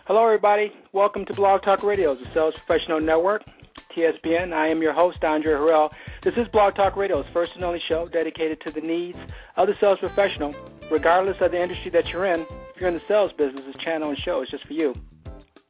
Hello, everybody. Welcome to Blog Talk Radio, the Sales Professional Network, TSPN. I am your host, Andre Harrell. This is Blog Talk Radio's first and only show dedicated to the needs of the sales professional, regardless of the industry that you're in. If you're in the sales business, this channel and show is just for you.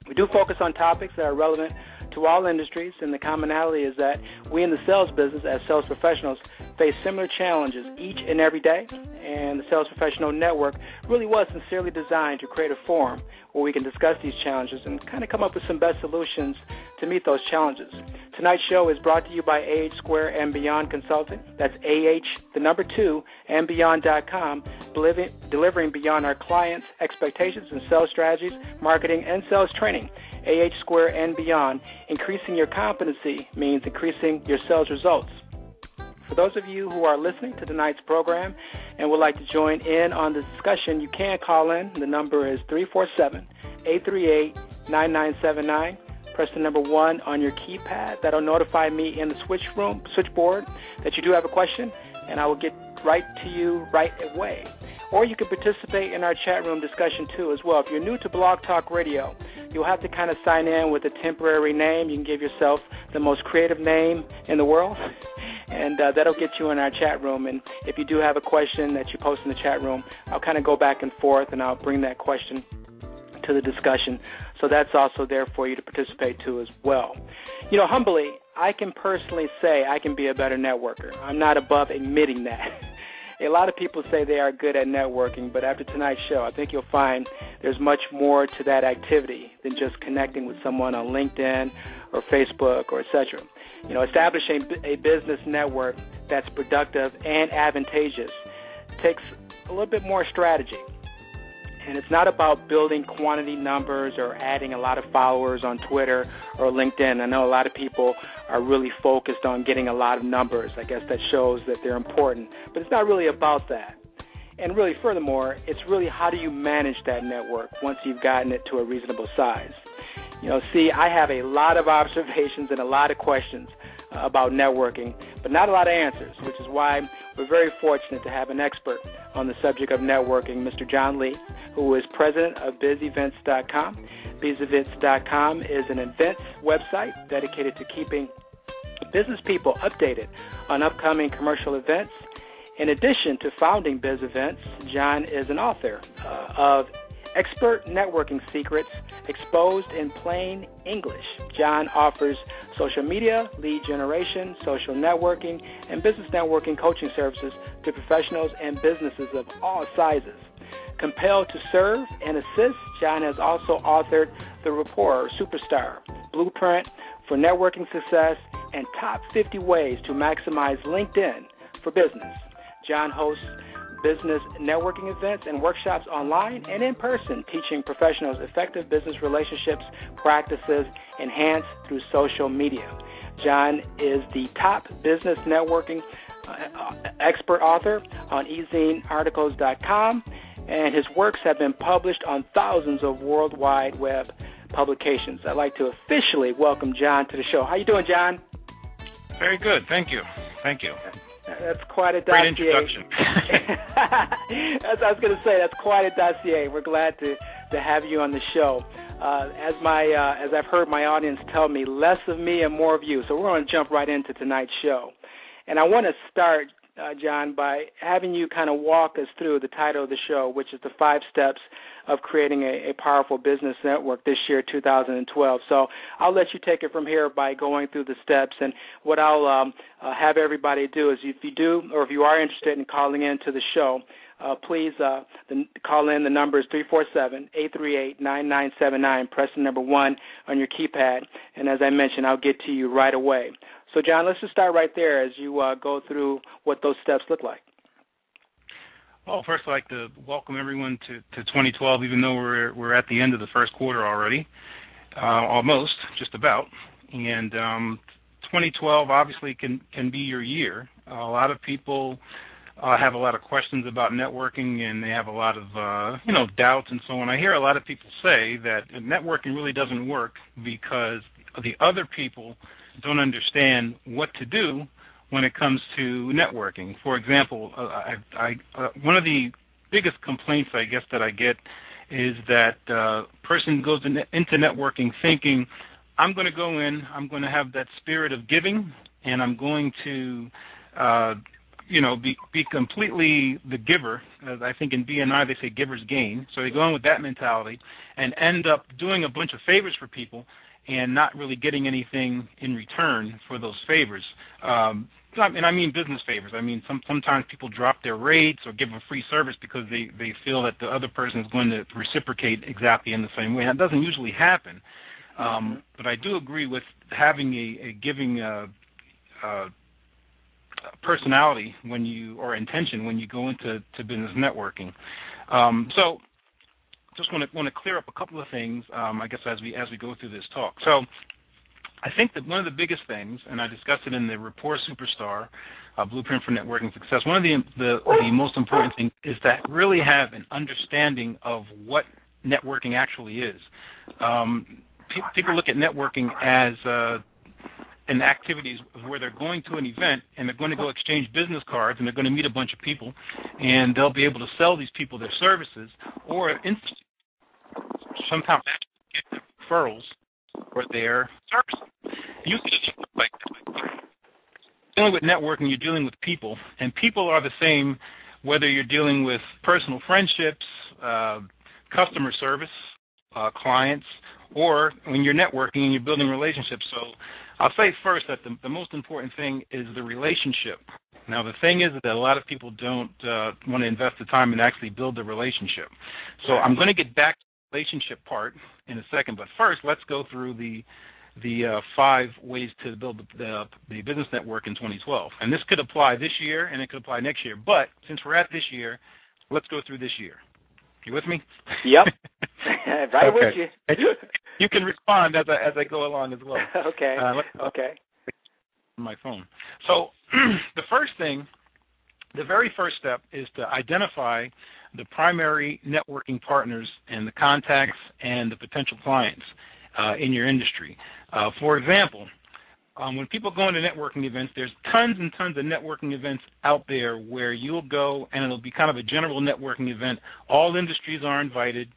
We do focus on topics that are relevant to all industries, and the commonality is that we in the sales business as sales professionals face similar challenges each and every day, and the Sales Professional Network really was sincerely designed to create a forum where we can discuss these challenges and kind of come up with some best solutions to meet those challenges. Tonight's show is brought to you by AH Square and Beyond Consulting. That's AH2 and Beyond.com, delivering beyond our clients' expectations in sales strategies, marketing, and sales training. AH Square and Beyond, increasing your competency means increasing your sales results. For those of you who are listening to tonight's program and would like to join in on the discussion, you can call in. The number is 347-838-9979. Press the number 1 on your keypad. That'll notify me in the switchboard that you do have a question, and I will get right to you right away. Or you can participate in our chat room discussion too as well. If you're new to Blog Talk Radio, you'll have to kind of sign in with a temporary name. You can give yourself the most creative name in the world, and that'll get you in our chat room. And if you do have a question that you post in the chat room, I'll kind of go back and forth, and I'll bring that question to the discussion. So that's also there for you to participate too as well. You know, humbly, I can personally say I can be a better networker. I'm not above admitting that. A lot of people say they are good at networking, but after tonight's show, I think you'll find there's much more to that activity than just connecting with someone on LinkedIn or Facebook or etc. You know, establishing a business network that's productive and advantageous takes a little bit more strategy. And it's not about building quantity numbers or adding a lot of followers on Twitter or LinkedIn. I know a lot of people are really focused on getting a lot of numbers. I guess that shows that they're important. But it's not really about that. And really, furthermore, it's really how do you manage that network once you've gotten it to a reasonable size. You know, see, I have a lot of observations and a lot of questions about networking, but not a lot of answers, which is why we're very fortunate to have an expert on the subject of networking, Mr. John Lee, who is president of BizEvents.com. BizEvents.com is an events website dedicated to keeping business people updated on upcoming commercial events. In addition to founding Biz Events, John is an author of Expert Networking Secrets Exposed in Plain English. John offers social media, lead generation, social networking, and business networking coaching services to professionals and businesses of all sizes. Compelled to serve and assist, John has also authored The Rapport Superstar, Blueprint for Networking Success, and Top 50 Ways to Maximize LinkedIn for Business. John hosts business networking events and workshops online and in person, teaching professionals effective business relationships practices enhanced through social media. John is the top business networking expert author on ezinearticles.com, and his works have been published on thousands of World Wide Web publications. I'd like to officially welcome John to the show. How you doing, John? Very good. Thank you. Thank you. That's quite a dossier. Great introduction. That's what I was going to say. That's quite a dossier. We're glad to have you on the show. As I've heard my audience tell me, less of me and more of you. So we're going to jump right into tonight's show. And I want to start, John, by having you kind of walk us through the title of the show, which is the 5 steps of creating a powerful business network this year, 2012. So I'll let you take it from here by going through the steps. And what I'll have everybody do is if you do, or if you are interested in calling in to the show, please call in. The number is 347-838-9979. Press the number 1 on your keypad. And as I mentioned, I'll get to you right away. So, John, let's just start right there as you go through what those steps look like. Well, first I'd like to welcome everyone to 2012, even though we're at the end of the first quarter already, almost, just about. And 2012 obviously can be your year. A lot of people have a lot of questions about networking, and they have a lot of doubts and so on. I hear a lot of people say that networking really doesn't work because the other people don't understand what to do when it comes to networking. For example, one of the biggest complaints I guess that I get is that person goes into networking thinking, I'm going to go in, I'm going to have that spirit of giving, and I'm going to, be completely the giver. As I think in BNI they say givers gain. So they go in with that mentality and end up doing a bunch of favors for people and not really getting anything in return for those favors. And I mean business favors. I mean sometimes people drop their rates or give a free service because they feel that the other person is going to reciprocate exactly in the same way. And that doesn't usually happen. But I do agree with having a giving personality or intention when you go into business networking. So just want to clear up a couple of things, I guess, as we go through this talk. So I think that one of the biggest things, and I discussed it in the Rapport Superstar, Blueprint for Networking Success, one of the most important things is to really have an understanding of what networking actually is. People look at networking as an activities where they're going to an event and they're going to go exchange business cards and they're going to meet a bunch of people and they'll be able to sell these people their services or sometimes actually get referrals for their services. Usually like dealing with networking, you're dealing with people, and people are the same whether you're dealing with personal friendships, customer service, clients, or when you're networking and you're building relationships. So I'll say first that the most important thing is the relationship. Now, the thing is that a lot of people don't want to invest the time and actually build the relationship. So I'm going to get back to the relationship part in a second, but first let's go through the 5 ways to build the business network in 2012. And this could apply this year and it could apply next year, but since we're at this year, let's go through this year. You with me? Yep. Right with you. You can respond as I go along as well. Okay. Okay. My phone. So the very first step is to identify the primary networking partners and the contacts and the potential clients in your industry. For example, when people go into networking events, there's tons and tons of networking events out there where you'll go and it'll be kind of a general networking event. All industries are invited.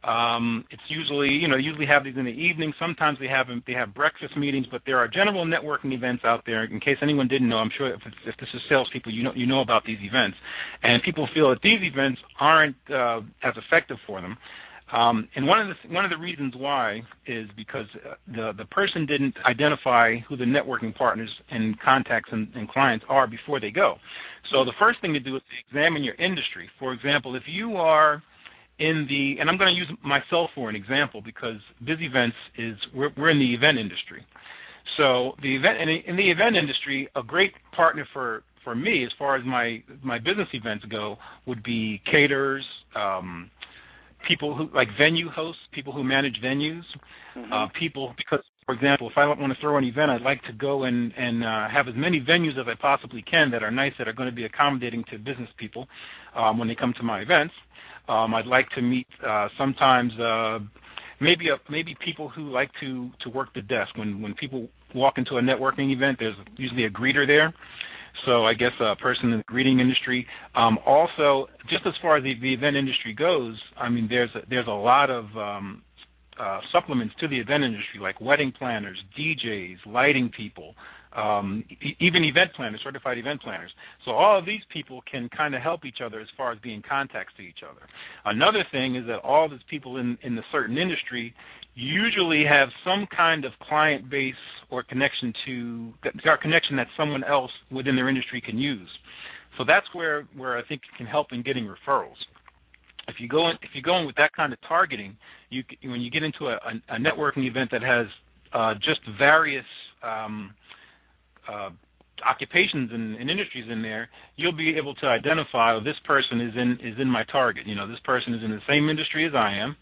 It's usually, usually have these in the evening. Sometimes they have breakfast meetings, but there are general networking events out there. In case anyone didn't know, I'm sure if this is salespeople, you know about these events. And people feel that these events aren't as effective for them. And one of the reasons why is because the person didn't identify who the networking partners and contacts and clients are before they go. So the first thing to do is to examine your industry. For example, if you are and I'm going to use myself for an example because Biz Events we're in the event industry. So in the event industry, a great partner for me as far as my business events go would be caterers, people who like venue hosts, people who manage venues, people because, for example, if I want to throw an event, I'd like to go and have as many venues as I possibly can that are nice, that are going to be accommodating to business people when they come to my events. I'd like to meet sometimes maybe people who like to work the desk. When people walk into a networking event, there's usually a greeter there. So I guess a person in the greeting industry. Also, just as far as the event industry goes, I mean, there's a lot of supplements to the event industry, like wedding planners, DJs, lighting people, even event planners, certified event planners. So all of these people can kind of help each other as far as being contacts to each other. Another thing is that all these people in the certain industry usually have some kind of client base or connection that someone else within their industry can use. So that's where I think it can help in getting referrals. If you go in with that kind of targeting, when you get into a networking event that has just various occupations and industries in there, you'll be able to identify, this person is in my target. This person is in the same industry as I am,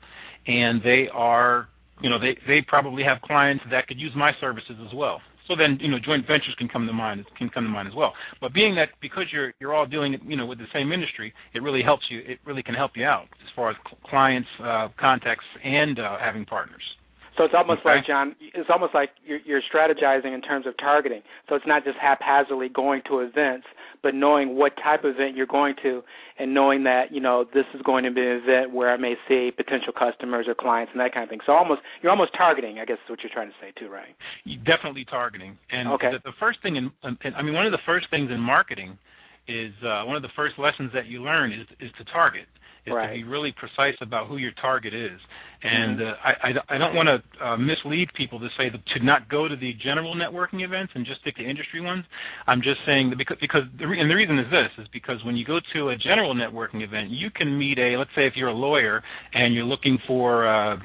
and they are, they probably have clients that could use my services as well. So then, joint ventures can come to mind as well. But being that because you're all dealing, with the same industry, it really helps you. It really can help you out as far as clients, contacts, and having partners. So it's almost like, John, it's almost like you're strategizing in terms of targeting. So it's not just haphazardly going to events, but knowing what type of event you're going to and knowing that, this is going to be an event where I may see potential customers or clients and that kind of thing. So you're almost targeting, I guess is what you're trying to say too, right? Definitely targeting. And okay. the first thing one of the first things in marketing is one of the first lessons that you learn is to target. Is right. to be really precise about who your target is. And I don't want to mislead people to say to not go to the general networking events and just stick to industry ones. I'm just saying that because the reason is this, is because when you go to a general networking event, you can meet let's say if you're a lawyer and you're looking for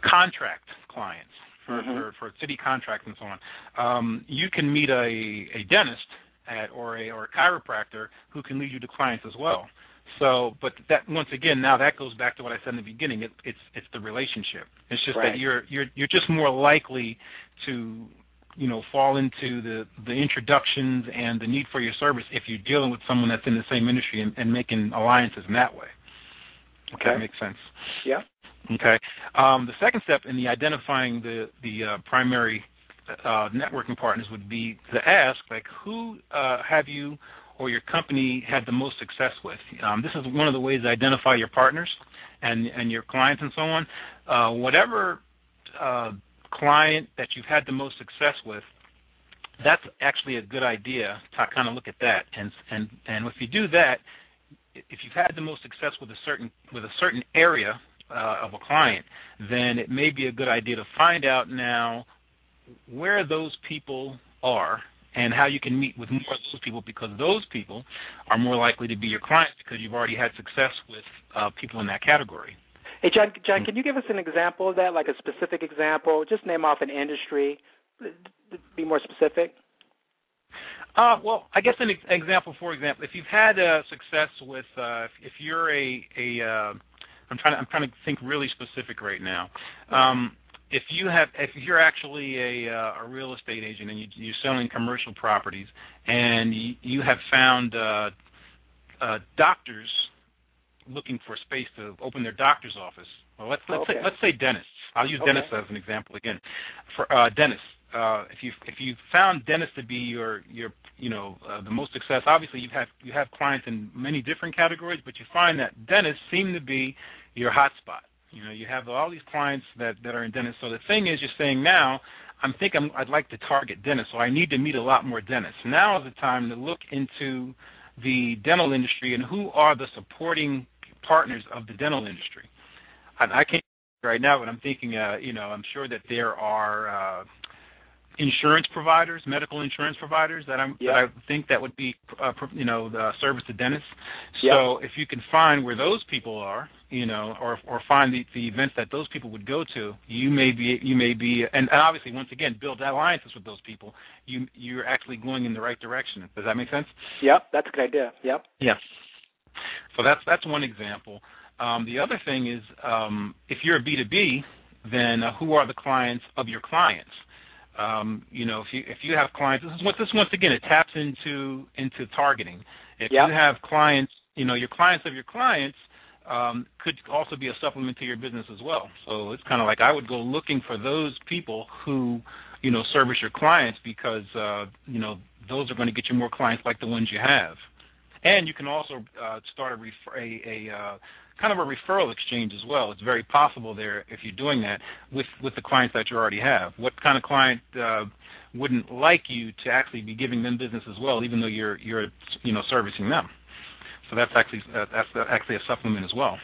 contract clients, for city contracts and so on, you can meet a dentist or a chiropractor who can lead you to clients as well. So, but that once again, now that goes back to what I said in the beginning. It's the relationship. It's just right. that you're just more likely to fall into the introductions and the need for your service if you're dealing with someone that's in the same industry and making alliances in that way. Okay, that makes sense. Yeah. Okay. The second step in the identifying the primary networking partners would be to ask, like, who have you or your company had the most success with? This is one of the ways to identify your partners and your clients and so on. Whatever client that you've had the most success with, that's actually a good idea to kind of look at that. And if you do that, if you've had the most success with a certain area of a client, then it may be a good idea to find out now where those people are and how you can meet with more of those people, because those people are more likely to be your clients because you've already had success with people in that category. Hey, John, can you give us an example of that, like a specific example? Just name off an industry. Be more specific. Well, I guess an example, for example, if you've had success with, if you're I'm trying to think really specific right now. If you're actually a real estate agent and you're selling commercial properties, and you have found doctors looking for space to open their doctor's office. Well, let's say dentists. I'll use dentists as an example again. For dentists, if you found dentists to be your the most success, obviously you have clients in many different categories, but you find that dentists seem to be your hot spot. You have all these clients that are in dentists. So the thing is, you're saying now, I'd like to target dentists, so I need to meet a lot more dentists. Now is the time to look into the dental industry and who are the supporting partners of the dental industry. I can't right now, but I'm thinking, I'm sure that there are insurance providers, medical insurance providers that I think that would be, service to dentists. So if you can find where those people are, or find the events that those people would go to, you may be, and obviously once again build alliances with those people. You're actually going in the right direction. Does that make sense? Yep, that's a good idea. Yep. Yeah. So that's one example. The other thing is, if you're a B2B, then who are the clients of your clients? If you have clients, this once again, it taps into targeting. If you have clients, your clients of your clients could also be a supplement to your business as well. So it's kind of like I would go looking for those people who, service your clients, because, those are going to get you more clients like the ones you have. And you can also start kind of a referral exchange as well. It's very possible there, if you're doing that, with the clients that you already have. What kind of client wouldn't like you to actually be giving them business as well, even though you're servicing them? So that's actually a supplement as well.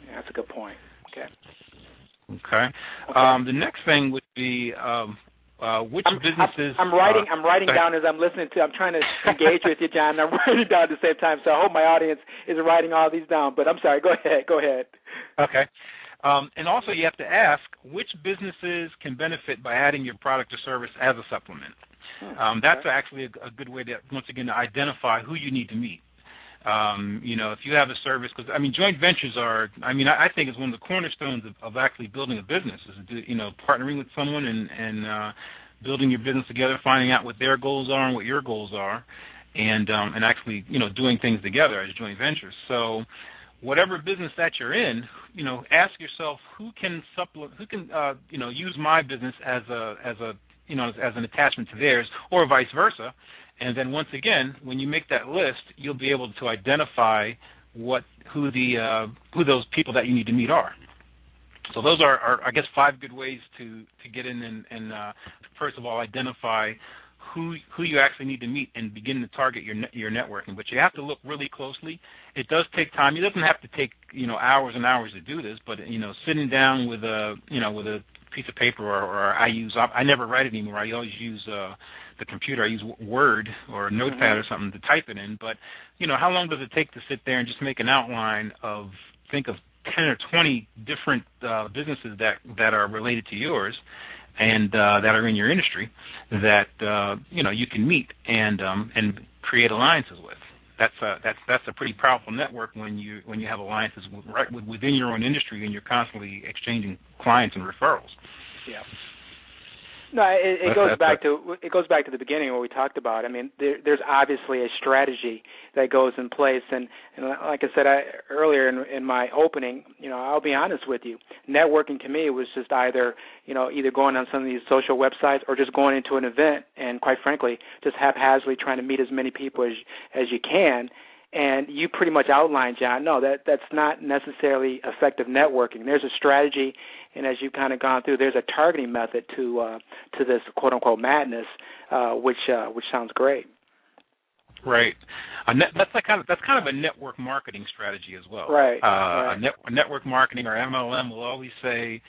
Yeah, that's a good point. Okay. The next thing would be which businesses. I'm writing down as I'm listening to. I'm trying to engage with you, John. I'm writing down at the same time, so I hope my audience is writing all these down. But I'm sorry. Go ahead. Okay. And also, you have to ask which businesses can benefit by adding your product or service as a supplement. That's actually a good way to, once again, to identify who you need to meet. If you have a service, because joint ventures are, I think it's one of the cornerstones of actually building a business, is partnering with someone and building your business together, finding out what their goals are and what your goals are, and actually doing things together as joint ventures. So whatever business that you're in, ask yourself who can use my business as an attachment to theirs, or vice versa. And then once again, when you make that list, you'll be able to identify who those people that you need to meet are. So those are I guess, 5 good ways to get in and first of all, identify who you actually need to meet and begin to target your networking. But you have to look really closely. It does take time. It doesn't have to take hours and hours to do this, but sitting down with a piece of paper, or I never write it anymore. I always use the computer. I use Word or Notepad or something to type it in. But how long does it take to sit there and just make an outline of 10 or 20 different businesses that are related to yours and that are in your industry that you can meet and create alliances with. That's a pretty powerful network when you have alliances within your own industry and you're constantly exchanging clients and referrals. Yeah. No, it goes back to the beginning where we talked about. I mean, there's obviously a strategy that goes in place, and like I said earlier in my opening, I'll be honest with you. Networking to me was just either going on some of these social websites or just going into an event, and quite frankly, just haphazardly trying to meet as many people as you can. And you pretty much outlined, John, no, that's not necessarily effective networking. There's a strategy, and as you've kind of gone through, there's a targeting method to this quote-unquote madness, which sounds great. Right. That's kind of a network marketing strategy as well. Right. Network marketing, or MLM, will always say,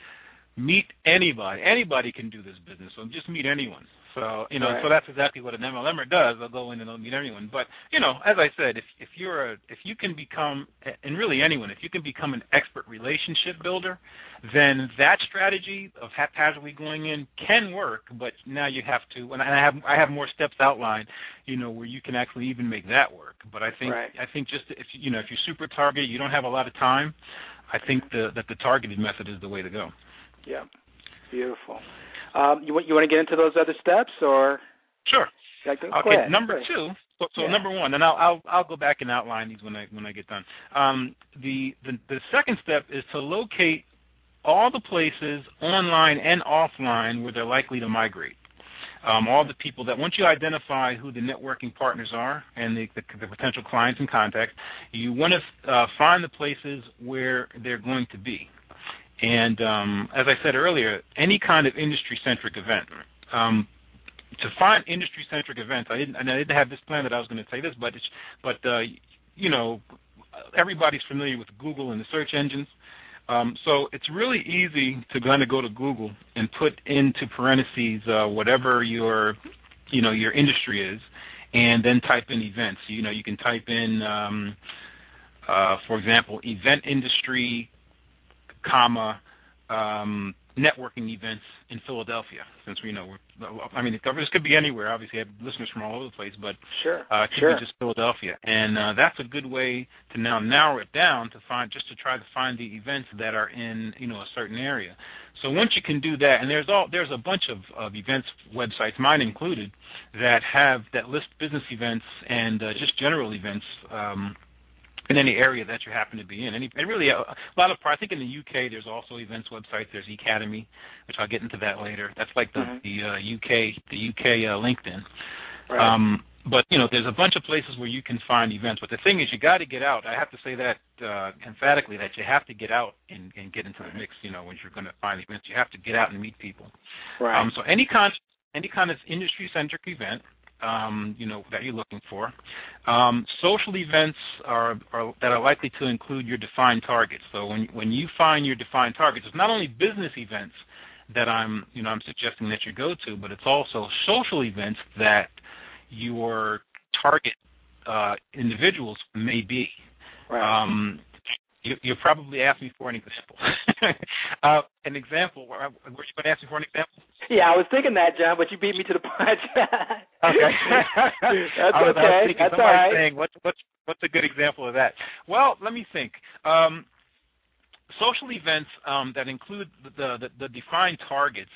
meet anybody. Anybody can do this business, so just meet anyone. So, so that's exactly what an MLMer does. They'll go in and they'll meet anyone. But, as I said, if you can become, and really anyone, if you can become an expert relationship builder, then that strategy of haphazardly going in can work. But now you have to, and I have more steps outlined, where you can actually even make that work. But I think just if you're super targeted, you don't have a lot of time, I think that the targeted method is the way to go. Yeah, beautiful. You want to get into those other steps, or? Sure. Okay. Number 2. So number 1, and I'll go back and outline these when I get done. The second step is to locate all the places online and offline where they're likely to migrate. All the people that, once you identify who the networking partners are and the potential clients and contacts, you want to find the places where they're going to be. And as I said earlier, any kind of industry-centric event. To find industry-centric events, I didn't have this plan that I was going to say this, but everybody's familiar with Google and the search engines. So it's really easy to kind of go to Google and put into parentheses whatever your industry is, and then type in events. You can type in, for example, event industry, networking events in Philadelphia, since this could be anywhere. Obviously, I have listeners from all over the place, but it could be just Philadelphia, and that's a good way to now narrow it down to try to find the events that are in a certain area. So once you can do that, and there's a bunch of events websites, mine included, that list business events and just general events. In any area that you happen to be in. And really, a lot of, I think in the UK, there's also events websites. There's eCademy, which I'll get into that later. That's like the UK LinkedIn. Right. But, there's a bunch of places where you can find events. But the thing is, you got to get out. I have to say that emphatically, that you have to get out and get into the mix, when you're going to find events. You have to get out and meet people. Right. So any kind of industry-centric event, that you're looking for. Social events that are likely to include your defined targets. So when you find your defined targets, it's not only business events that I'm suggesting that you go to, but it's also social events that your target individuals may be. Right. You'll probably ask me for an example. An example. Were you going to ask me for an example? Yeah, I was thinking that, John, but you beat me to the punch. Okay. That's okay. That's all right. Saying, what's a good example of that? Well, let me think. Social events that include the defined targets.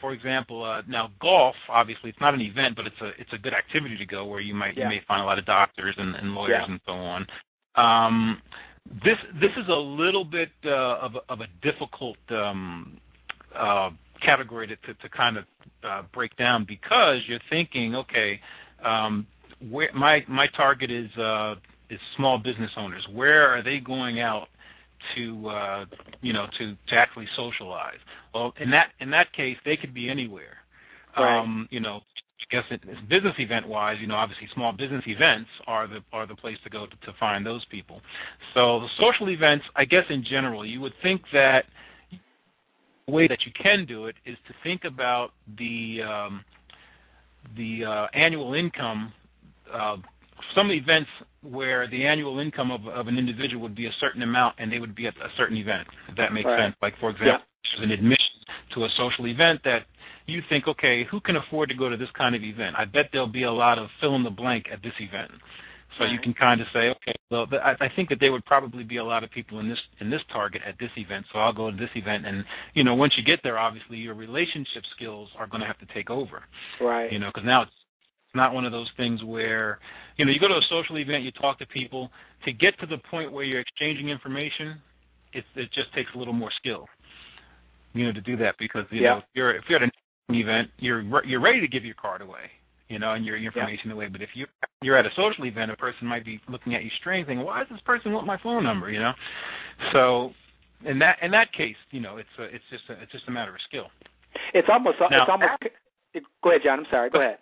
For example, now golf. Obviously, it's not an event, but it's a good activity to go where you may find a lot of doctors and lawyers and so on. This is a little bit of a difficult category to kind of break down, because you're thinking, okay, where my target is small business owners. Where are they going out to to actually socialize? Well, in that case, they could be anywhere. Right. I guess business event wise, obviously small business events are the place to go to find those people. So the social events, I guess in general, you would think that the way that you can do it is to think about the annual income. Some events where the annual income of an individual would be a certain amount, and they would be at a certain event. If that makes sense. Like, for example, there's an admission to a social event that you think, okay, who can afford to go to this kind of event? I bet there'll be a lot of fill in the blank at this event. So you can kind of say, okay, well, I think that there would probably be a lot of people in this target at this event, so I'll go to this event. And once you get there, obviously your relationship skills are going to have to take over. Right. Because now it's not one of those things where you go to a social event, you talk to people. To get to the point where you're exchanging information, it just takes a little more skill. To do that, because if you're at an event, you're ready to give your card away, and your information away. But if you're at a social event, a person might be looking at you strange, thinking, "Why does this person want my phone number?" So in that case, it's just a matter of skill. It's almost. Go ahead, John. I'm sorry. Go ahead.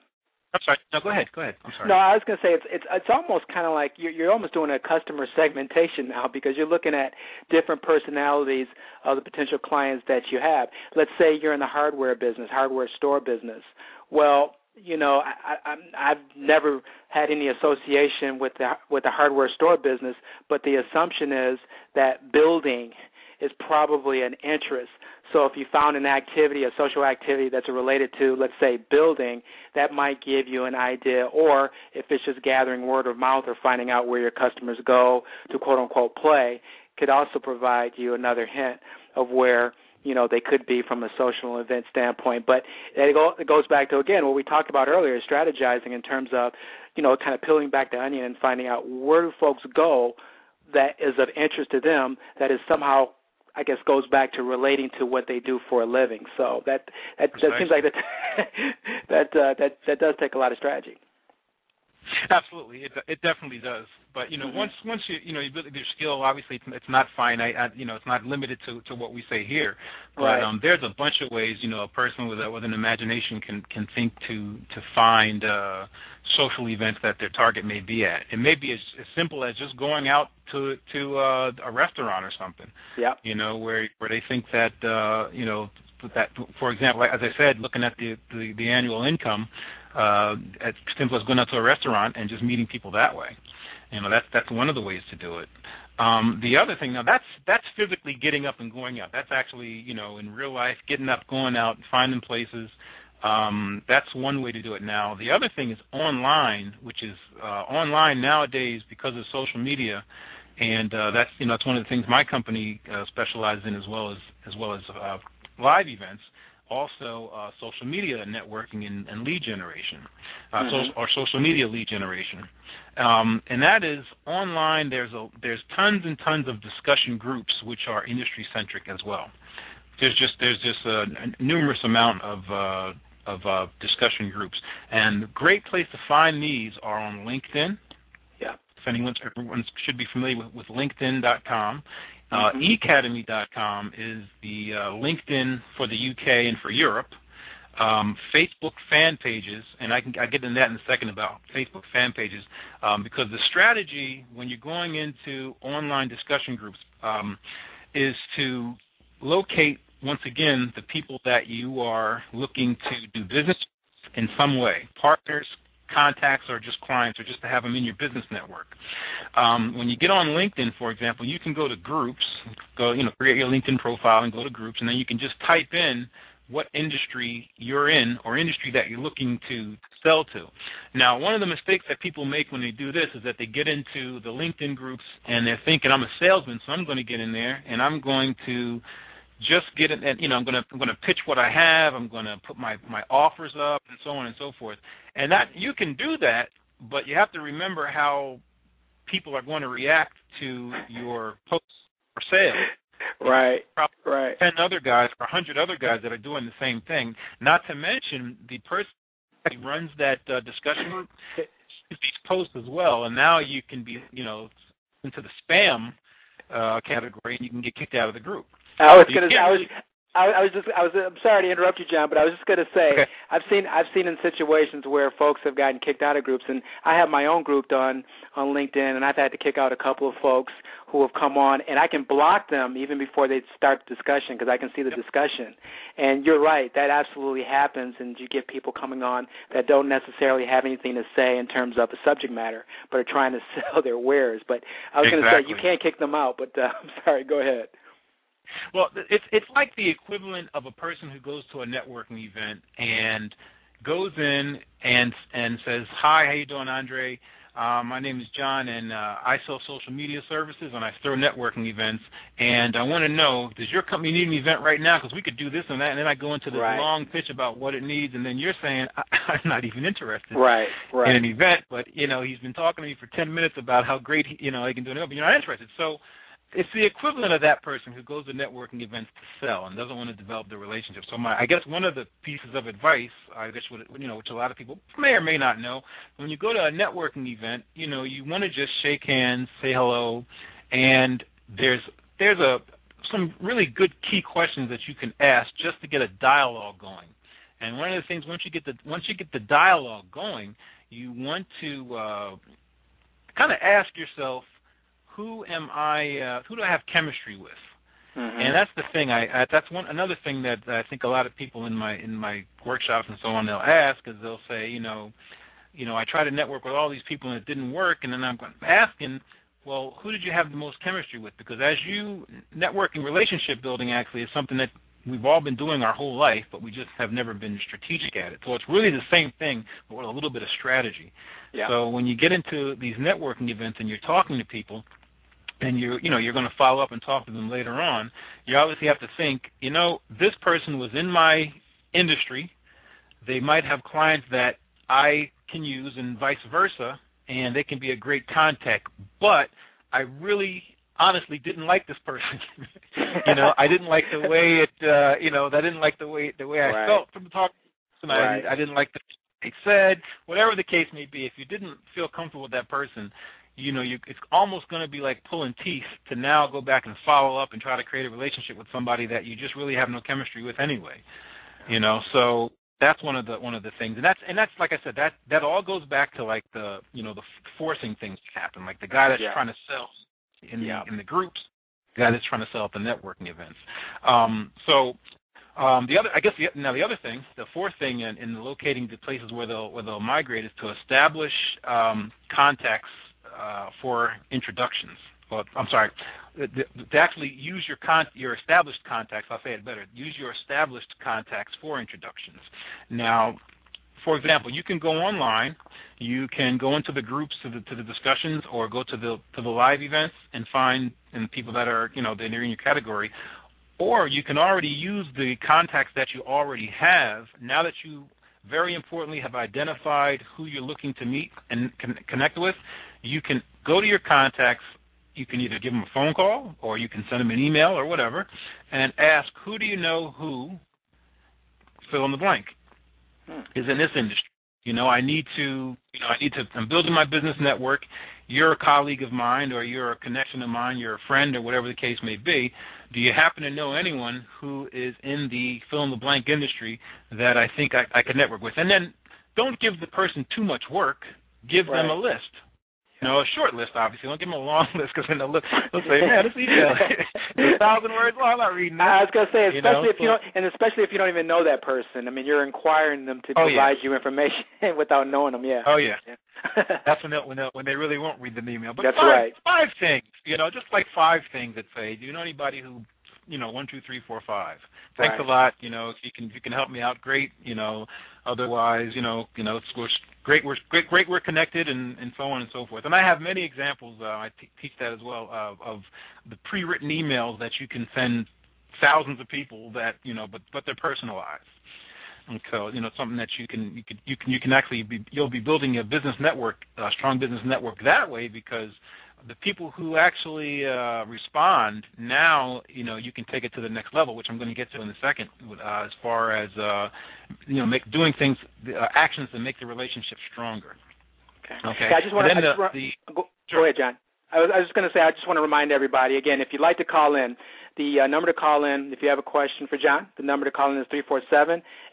I'm sorry. No, go ahead. I'm sorry. No, I was going to say it's almost kind of like you're almost doing a customer segmentation now, because you're looking at different personalities of the potential clients that you have. Let's say you're in the hardware business, hardware store business. Well, I've never had any association with the hardware store business, but the assumption is that building is probably an interest. So if you found an activity, a social activity that's related to, let's say, building, that might give you an idea. Or if it's just gathering word of mouth or finding out where your customers go to quote-unquote play, could also provide you another hint of where they could be from a social event standpoint. But it goes back to, again, what we talked about earlier, strategizing in terms of, kind of peeling back the onion and finding out where do folks go that is of interest to them, that is somehow, I guess, goes back to relating to what they do for a living. So that seems like that does take a lot of strategy. Absolutely, it definitely does. But once you build your skill, obviously it's not finite. It's not limited to what we say here. But there's a bunch of ways a person with an imagination can think to find social events that their target may be at. It may be as simple as just going out to a restaurant or something. Yeah. Where they think that that, for example, as I said, looking at the annual income. As simple as going out to a restaurant and just meeting people that way. That's one of the ways to do it. The other thing, now that's physically getting up and going out. That's actually, in real life, getting up, going out, finding places. That's one way to do it now. The other thing is online, which is online nowadays because of social media, and that's that's one of the things my company specializes in, as well as live events. Also, social media networking and lead generation, or social media lead generation, and that is online. There's tons and tons of discussion groups which are industry centric as well. There's just a numerous amount of discussion groups, and a great place to find these are on LinkedIn. Yeah. If everyone should be familiar with LinkedIn.com. eCademy.com is the LinkedIn for the UK and for Europe. Facebook fan pages, and I'll get into that in a second about Facebook fan pages, because the strategy when you're going into online discussion groups is to locate, once again, the people that you are looking to do business in some way, partners, contacts, or just clients, or just to have them in your business network. When you get on LinkedIn, for example, you can go to groups, create your LinkedIn profile and go to groups, and then you can just type in what industry you're in or industry that you're looking to sell to. Now, one of the mistakes that people make when they do this is that they get into the LinkedIn groups and they're thinking, I'm a salesman, so I'm going to get in there and I'm going to just get it, and I'm going to pitch what I have. I'm going to put my offers up, and so on and so forth. And that you can do that, but you have to remember how people are going to react to your post for sale. Right, Probably right. 10 other guys or 100 other guys that are doing the same thing. Not to mention the person who runs that discussion group sees these posts as well, and now you can be, into the spam category, and you can get kicked out of the group. I'm sorry to interrupt you, John, but I was just going to say, okay. I've seen in situations where folks have gotten kicked out of groups, and I have my own group done on LinkedIn, and I've had to kick out a couple of folks who have come on, and I can block them even before they start the discussion because I can see the discussion. And you're right, that absolutely happens, and you get people coming on that don't necessarily have anything to say in terms of the subject matter, but are trying to sell their wares. But I was going to say, you can't kick them out, but I'm sorry, go ahead. Well, it's like the equivalent of a person who goes to a networking event and goes in and says, "Hi, how you doing, Andre? My name is John, and I sell social media services, and I throw networking events. And I want to know, does your company need an event right now? Because we could do this and that." And then I go into this long pitch about what it needs, and then you're saying, "I'm not even interested in an event." But he's been talking to me for 10 minutes about how great he can do it, but you're not interested. So it's the equivalent of that person who goes to networking events to sell and doesn't want to develop the relationship. So I guess one of the pieces of advice, which a lot of people may or may not know, when you go to a networking event, you want to just shake hands, say hello, and there's some really good key questions that you can ask just to get a dialogue going. And one of the things, once you get the dialogue going, you want to kind of ask yourself, who do I have chemistry with? Mm-hmm. And that's the thing. That's another thing that I think a lot of people in my workshops and so on, they'll ask, is they'll say, I try to network with all these people and it didn't work, and then I'm asking, well, who did you have the most chemistry with? Because networking, relationship building actually is something that we've all been doing our whole life, but we just have never been strategic at it. So it's really the same thing, but with a little bit of strategy. Yeah. So when you get into these networking events and you're talking to people, and you're going to follow up and talk to them later on, you obviously have to think, this person was in my industry. They might have clients that I can use and vice versa, and they can be a great contact. But I really honestly didn't like this person. I didn't like the way I didn't like the way I felt from the talk. I didn't like the they said, whatever the case may be. If you didn't feel comfortable with that person, it's almost going to be like pulling teeth to now go back and follow up and try to create a relationship with somebody that you just really have no chemistry with anyway. So that's one of the things, and that's like I said, that all goes back to like the forcing things to happen, like the guy that's trying to sell in the groups, the guy that's trying to sell at the networking events. The other thing, the fourth thing in locating the places where they'll migrate is to establish contacts for introductions. Well, I'm sorry, to actually use your established contacts. I'll say it better. Use your established contacts for introductions. Now, for example, you can go online, you can go into the groups to the discussions, or go to the live events and find people that are they're in your category. Or you can already use the contacts that you already have. Now that you, very importantly, have identified who you're looking to meet and connect with, you can go to your contacts. You can either give them a phone call or you can send them an email or whatever and ask, who do you know who, fill in the blank, is in this industry. I'm building my business network. You're a colleague of mine, or you're a connection of mine, you're a friend, or whatever the case may be. Do you happen to know anyone who is in the fill-in-the-blank industry that I think I could network with? And then don't give the person too much work. Give them a list. A short list, obviously. Don't give them a long list, because then they'll say, man, this email is 1,000 words long. I'm not reading this. I was going to say, especially if you don't even know that person. I mean, you're inquiring them to provide you information without knowing them. Yeah. Oh yeah. That's when they really won't read the email. But that's five things. Just like 5 things that say, do you know anybody who 1, 2, 3, 4, 5. Thanks a lot. If you can help me out, great. Otherwise, it's great. We're connected, and so on and so forth. And I have many examples. I teach that as well of the pre-written emails that you can send thousands of people that but they're personalized. And so, something that you can actually you'll be building a business network, a strong business network that way, because the people who actually respond now, you can take it to the next level, which I'm going to get to in a second, as far as doing things, actions that make the relationship stronger. Okay. Yeah, go ahead, John. I was just going to say, I just want to remind everybody, again, if you'd like to call in, the number to call in, if you have a question for John, the number to call in is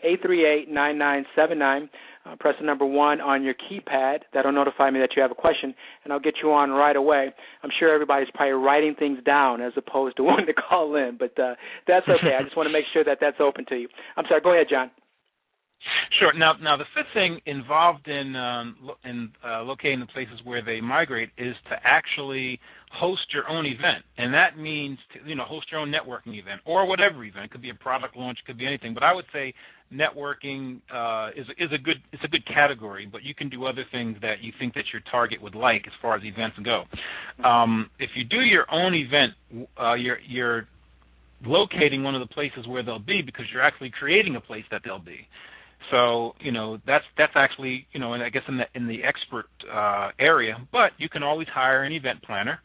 347-838-9979. Press the number 1 on your keypad. That'll notify me that you have a question, and I'll get you on right away. I'm sure everybody's probably writing things down as opposed to wanting to call in, but that's okay. I just want to make sure that that's open to you. I'm sorry. Go ahead, John. Sure. Now the fifth thing involved in locating the places where they migrate is to actually host your own event, and that means host your own networking event or whatever event. It could be a product launch, it could be anything. But I would say networking is a good category. But you can do other things that you think that your target would like as far as events go. If you do your own event, you're locating one of the places where they'll be because you're actually creating a place that they'll be. So that's actually and I guess in the expert area, but you can always hire an event planner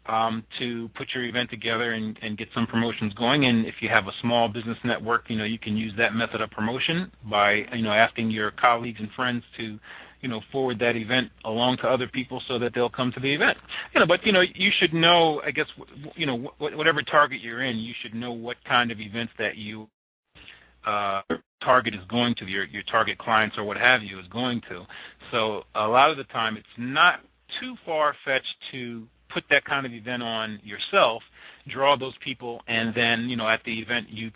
to put your event together and get some promotions going. And if you have a small business network, you can use that method of promotion by asking your colleagues and friends to forward that event along to other people so that they'll come to the event. But you should know, I guess, whatever target you're in, you should know what kind of events that you target is going to, your target clients or what have you is going to. So a lot of the time it's not too far-fetched to put that kind of event on yourself, draw those people, and then, at the event you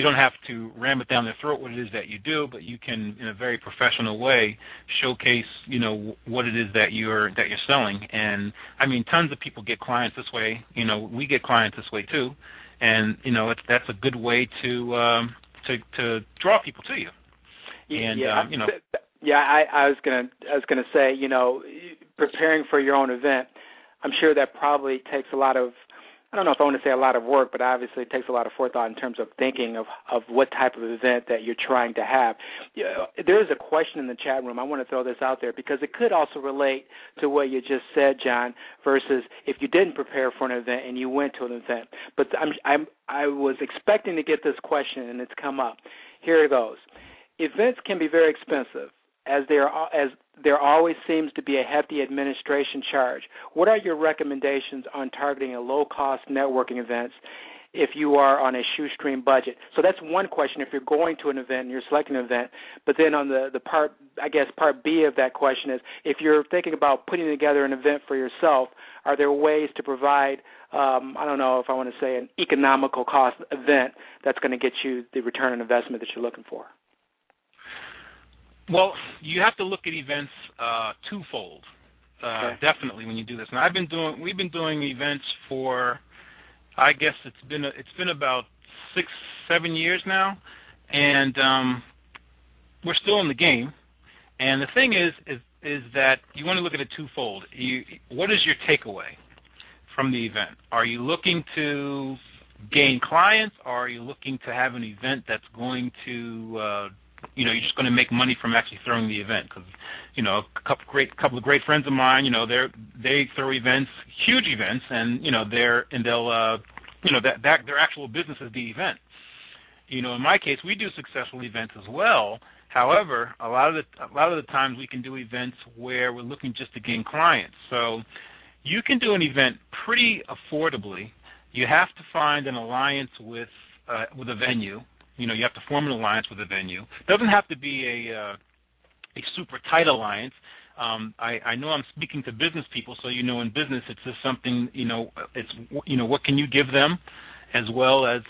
don't have to ram it down their throat what it is that you do, but you can, in a very professional way, showcase, what it is that you're selling. And I mean, tons of people get clients this way. We get clients this way too. And, that's a good way to draw people to you. And, I was gonna say, preparing for your own event, I'm sure that probably takes a lot of, I don't know if I want to say a lot of work, but obviously it takes a lot of forethought in terms of thinking of what type of event that you're trying to have. There is a question in the chat room. I want to throw this out there because it could also relate to what you just said, John, versus if you didn't prepare for an event and you went to an event. But I was expecting to get this question, and it's come up. Here it goes. Events can be very expensive, as there always seems to be a hefty administration charge. What are your recommendations on targeting a low-cost networking events if you are on a shoestring budget? So that's one question if you're going to an event and you're selecting an event. But then on the part B of that question is, if you're thinking about putting together an event for yourself, are there ways to provide, I don't know if I want to say an economical cost event that's going to get you the return on investment that you're looking for? Well, you have to look at events twofold, definitely, when you do this. Now, we've been doing events for, I guess it's been about 6-7 years now, and we're still in the game. And the thing is that you want to look at it twofold. What is your takeaway from the event? Are you looking to gain clients, or are you looking to have an event that's going to you're just going to make money from actually throwing the event? Because, a couple of great friends of mine, they throw events, huge events, and their actual business is the event. In my case, we do successful events as well. However, a lot of the times we can do events where we're looking just to gain clients. So you can do an event pretty affordably. You have to find an alliance with a venue. You have to form an alliance with a venue. It doesn't have to be a super tight alliance. I know I'm speaking to business people, so in business it's just something, it's what can you give them, as well as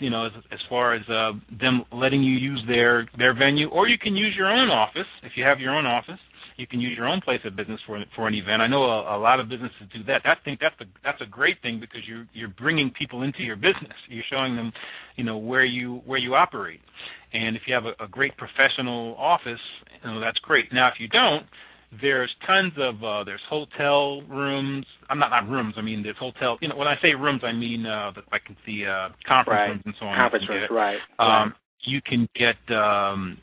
as far as them letting you use their venue, or you can use your own office if you have your own office. You can use your own place of business for an event. I know a lot of businesses do that. I think that's a great thing because you're bringing people into your business. You're showing them, where you operate. And if you have a great professional office, that's great. Now, if you don't, there's tons of there's hotel rooms. Not rooms. I mean, there's hotel. When I say rooms, I mean the conference rooms and so on. Conference rooms, right. You can get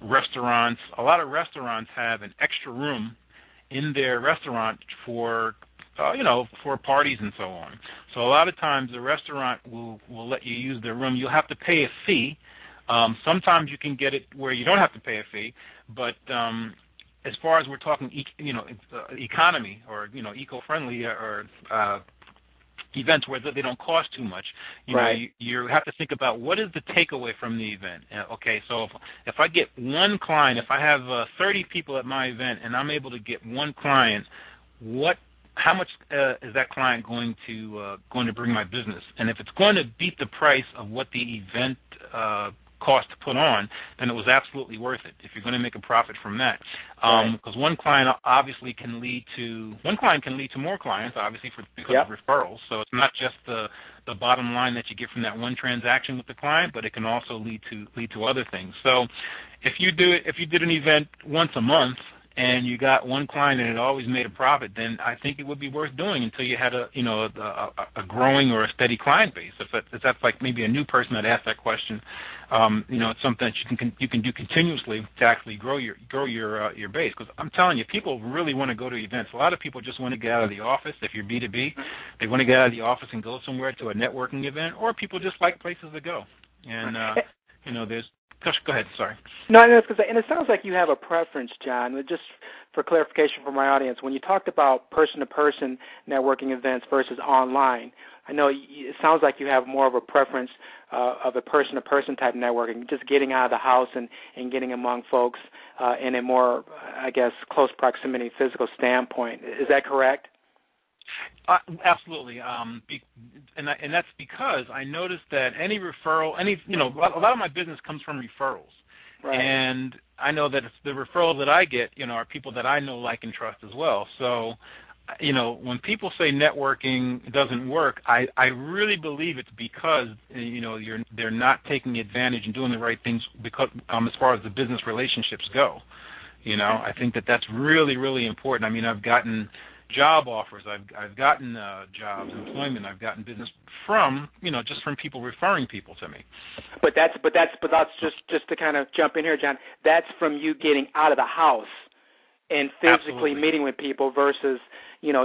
restaurants. A lot of restaurants have an extra room in their restaurant for for parties and so on. So a lot of times the restaurant will let you use their room. You'll have to pay a fee. Sometimes you can get it where you don't have to pay a fee, but as far as we're talking, economy or eco-friendly or events where they don't cost too much, you have to think about what is the takeaway from the event. Okay, so if I get one client, if I have 30 people at my event and I'm able to get one client, how much is that client going to bring my business? And if it's going to beat the price of what the event cost to put on, then it was absolutely worth it if you're going to make a profit from that. Because one client can lead to more clients, obviously, because of referrals. So it's not just the bottom line that you get from that one transaction with the client, but it can also lead to other things. So if you did an event once a month and you got one client and it always made a profit, then I think it would be worth doing until you had a growing or a steady client base. If that's like maybe a new person that asked that question, it's something that you can do continuously to actually grow your base. Because I'm telling you, people really want to go to events. A lot of people just want to get out of the office. If you're B2B, they want to get out of the office and go somewhere to a networking event, or people just like places to go. And there's. Go ahead, sorry. No, and it sounds like you have a preference, John. Just for clarification for my audience, when you talked about person-to-person networking events versus online, I know it sounds like you have more of a preference of a person-to-person type networking, just getting out of the house and getting among folks in a more, I guess, close proximity physical standpoint. Is that correct? Absolutely, and that's because I noticed that any referral, a lot of my business comes from referrals, and I know that the referrals that I get, are people that I know, like, and trust as well. So, when people say networking doesn't work, I really believe it's because they're not taking advantage and doing the right things because as far as the business relationships go. I think that's really, really important. I mean, I've gotten job offers, I've gotten jobs, employment, I've gotten business from just from people referring people to me. But that's just to kind of jump in here, John. That's from you getting out of the house and physically meeting with people versus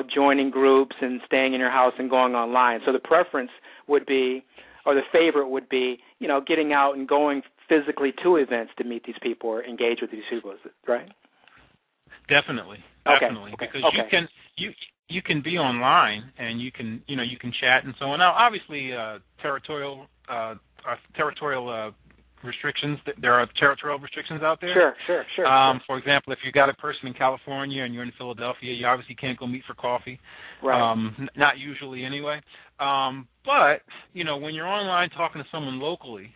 joining groups and staying in your house and going online. So the preference would be, or the favorite would be, getting out and going physically to events to meet these people or engage with these people, right? Definitely, because you can be online and you can chat and so on. Now, obviously, territorial restrictions. There are territorial restrictions out there. Sure. For example, if you got a person in California and you're in Philadelphia, you obviously can't go meet for coffee. Right. Not usually, anyway. But when you're online talking to someone locally,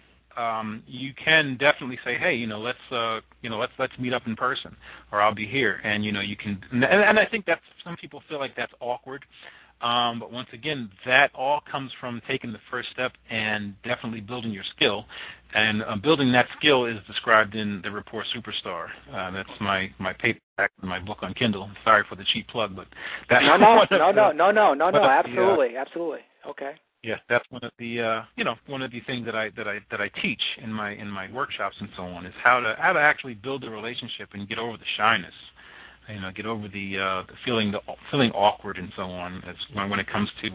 you can definitely say, hey, let's meet up in person, or I'll be here, and you can. And I think that some people feel like that's awkward, but once again, that all comes from taking the first step and definitely building your skill, and building that skill is described in the Rapport Superstar. That's my paperback, my book on Kindle. Sorry for the cheap plug, but that's no, absolutely. Okay. Yes, that's one of the things that I teach in my workshops and so on, is how to actually build a relationship and get over the shyness, get over the feeling awkward and so on, as when it comes to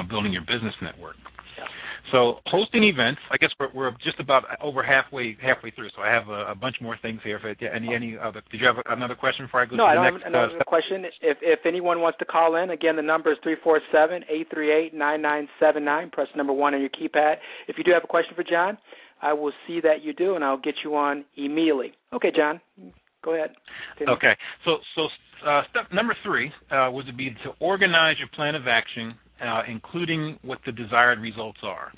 building your business network. Yeah. So hosting events, I guess we're just about over halfway through. So I have a bunch more things here. Any other? Did you have another question before I go to the next? No, I don't have another question. If anyone wants to call in, again, the number is 347-838-9979. Press number 1 on your keypad. If you do have a question for John, I will see that you do, and I'll get you on immediately. Okay, John, go ahead. Okay. So step number 3 would be to organize your plan of action, including what the desired results are.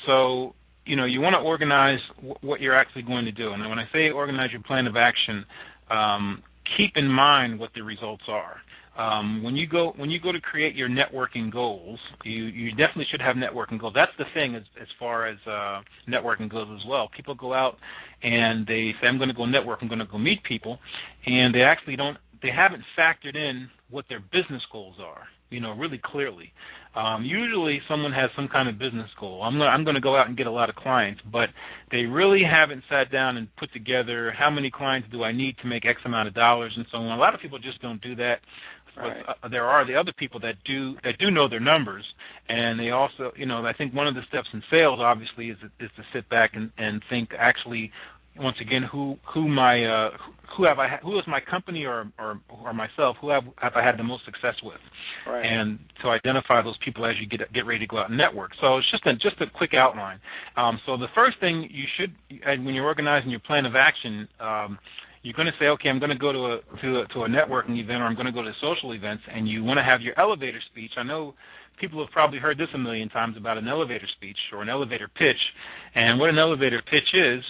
So, you want to organize what you're actually going to do. And when I say organize your plan of action, keep in mind what the results are. When you go to create your networking goals, you definitely should have networking goals. That's the thing as far as networking goes as well. People go out and they say, I'm going to go network, I'm going to go meet people, and they haven't factored in what their business goals are. really clearly. Usually someone has some kind of business goal. I'm going to go out and get a lot of clients, but they really haven't sat down and put together how many clients do I need to make X amount of dollars and so on. A lot of people just don't do that. Right. But there are the other people that do know their numbers, and they also, I think one of the steps in sales obviously is to sit back and think actually, once again, who is my company or myself, who have I had the most success with, right. and to identify those people as you get ready to go out and network. So it's just a quick outline. So the first thing you should, when you're organizing your plan of action, you're going to say, okay, I'm going to go to a networking event, or I'm going to go to social events, and you want to have your elevator speech. I know people have probably heard this a million times about an elevator speech or an elevator pitch, and what an elevator pitch is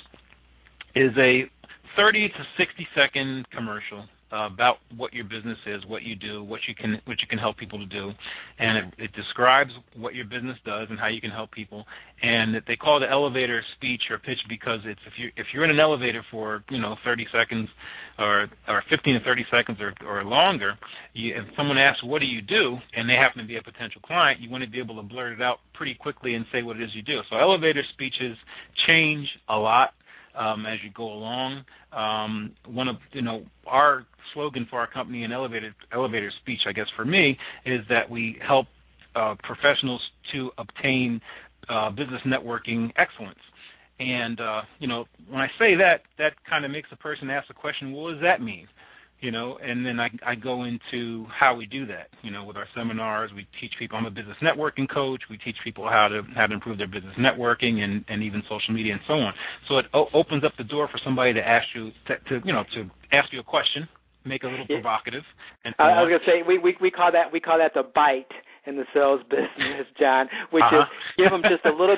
a 30 to 60-second commercial about what your business is, what you do, what you can help people to do, and it describes what your business does and how you can help people. And they call it an elevator speech or pitch because it's if you're in an elevator for 30 seconds or 15 to 30 seconds or longer, if someone asks what do you do and they happen to be a potential client, you want to be able to blurt it out pretty quickly and say what it is you do. So elevator speeches change a lot as you go along. One of our slogan for our company in elevator speech, I guess for me, is that we help professionals to obtain business networking excellence. And when I say that kind of makes a person ask the question, well, what does that mean? And then I go into how we do that. With our seminars, we teach people. I'm a business networking coach. We teach people how to improve their business networking and even social media and so on. So it opens up the door for somebody to ask you to ask you a question, make it a little provocative. And I was going to say we call that the bite in the sales business, John, which is give them just a little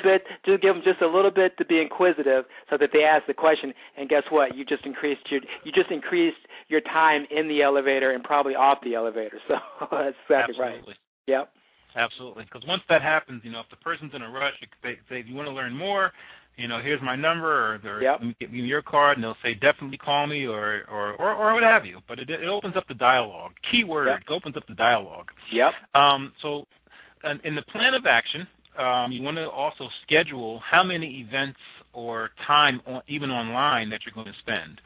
bit, to be inquisitive, so that they ask the question. And guess what? You just increased your time in the elevator and probably off the elevator. So that's exactly right. Yep. Absolutely. Because once that happens, if the person's in a rush, they say, "Do you want to learn more? Here's my number, or yep. Give me your card," and they'll say, "Definitely call me," or what have you. But it opens up the dialogue. Key word, yep. It opens up the dialogue. Yep. So in the plan of action, you want to also schedule how many events or time, even online, that you're going to spend.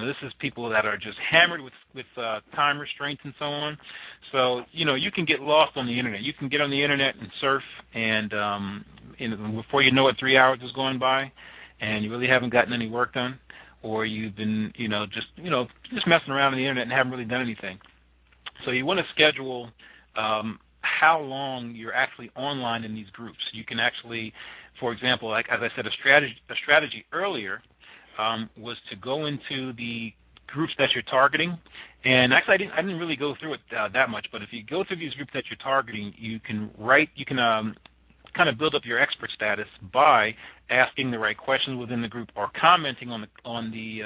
This is people that are just hammered with time restraints and so on. So, you can get lost on the Internet. You can get on the Internet and surf, and before you know it, 3 hours is going by, and you really haven't gotten any work done, or you've been, just messing around on the Internet and haven't really done anything. So you want to schedule how long you're actually online in these groups. You can actually, for example, like as I said, a strategy earlier was to go into the groups that you're targeting. And actually, I didn't really go through it that much. But if you go through these groups that you're targeting, you can kind of build up your expert status by asking the right questions within the group or commenting on the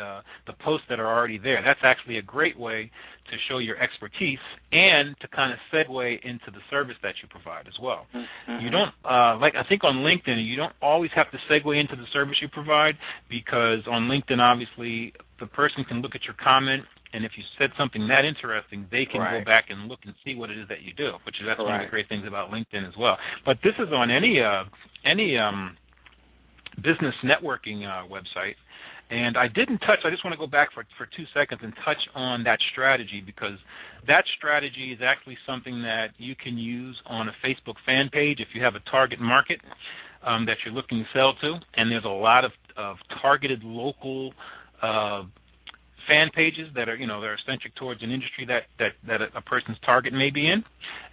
posts that are already there. That's actually a great way to show your expertise and to kind of segue into the service that you provide as well. Mm-hmm. You don't I think on LinkedIn, you don't always have to segue into the service you provide, because on LinkedIn, obviously, the person can look at your comment, and if you said something that interesting, they can right. go back and look and see what it is that you do, that's right. one of the great things about LinkedIn as well. But this is on any business networking website. And I just want to go back for 2 seconds and touch on that strategy, because that strategy is actually something that you can use on a Facebook fan page if you have a target market that you're looking to sell to. And there's a lot of targeted local fan pages that are, they're centric towards an industry that a person's target may be in.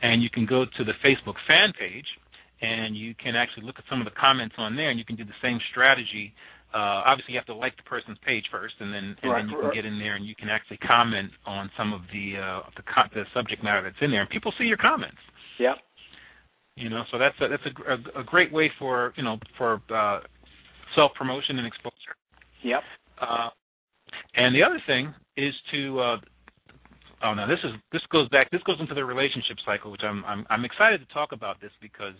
And you can go to the Facebook fan page, and you can actually look at some of the comments on there, and you can do the same strategy. Obviously, you have to like the person's page first, and then you can get in there and you can actually comment on some of the subject matter that's in there, and people see your comments. Yep. So that's a great way for self-promotion and exposure. Yep. And the other thing is to this goes into the relationship cycle, which I'm excited to talk about this, because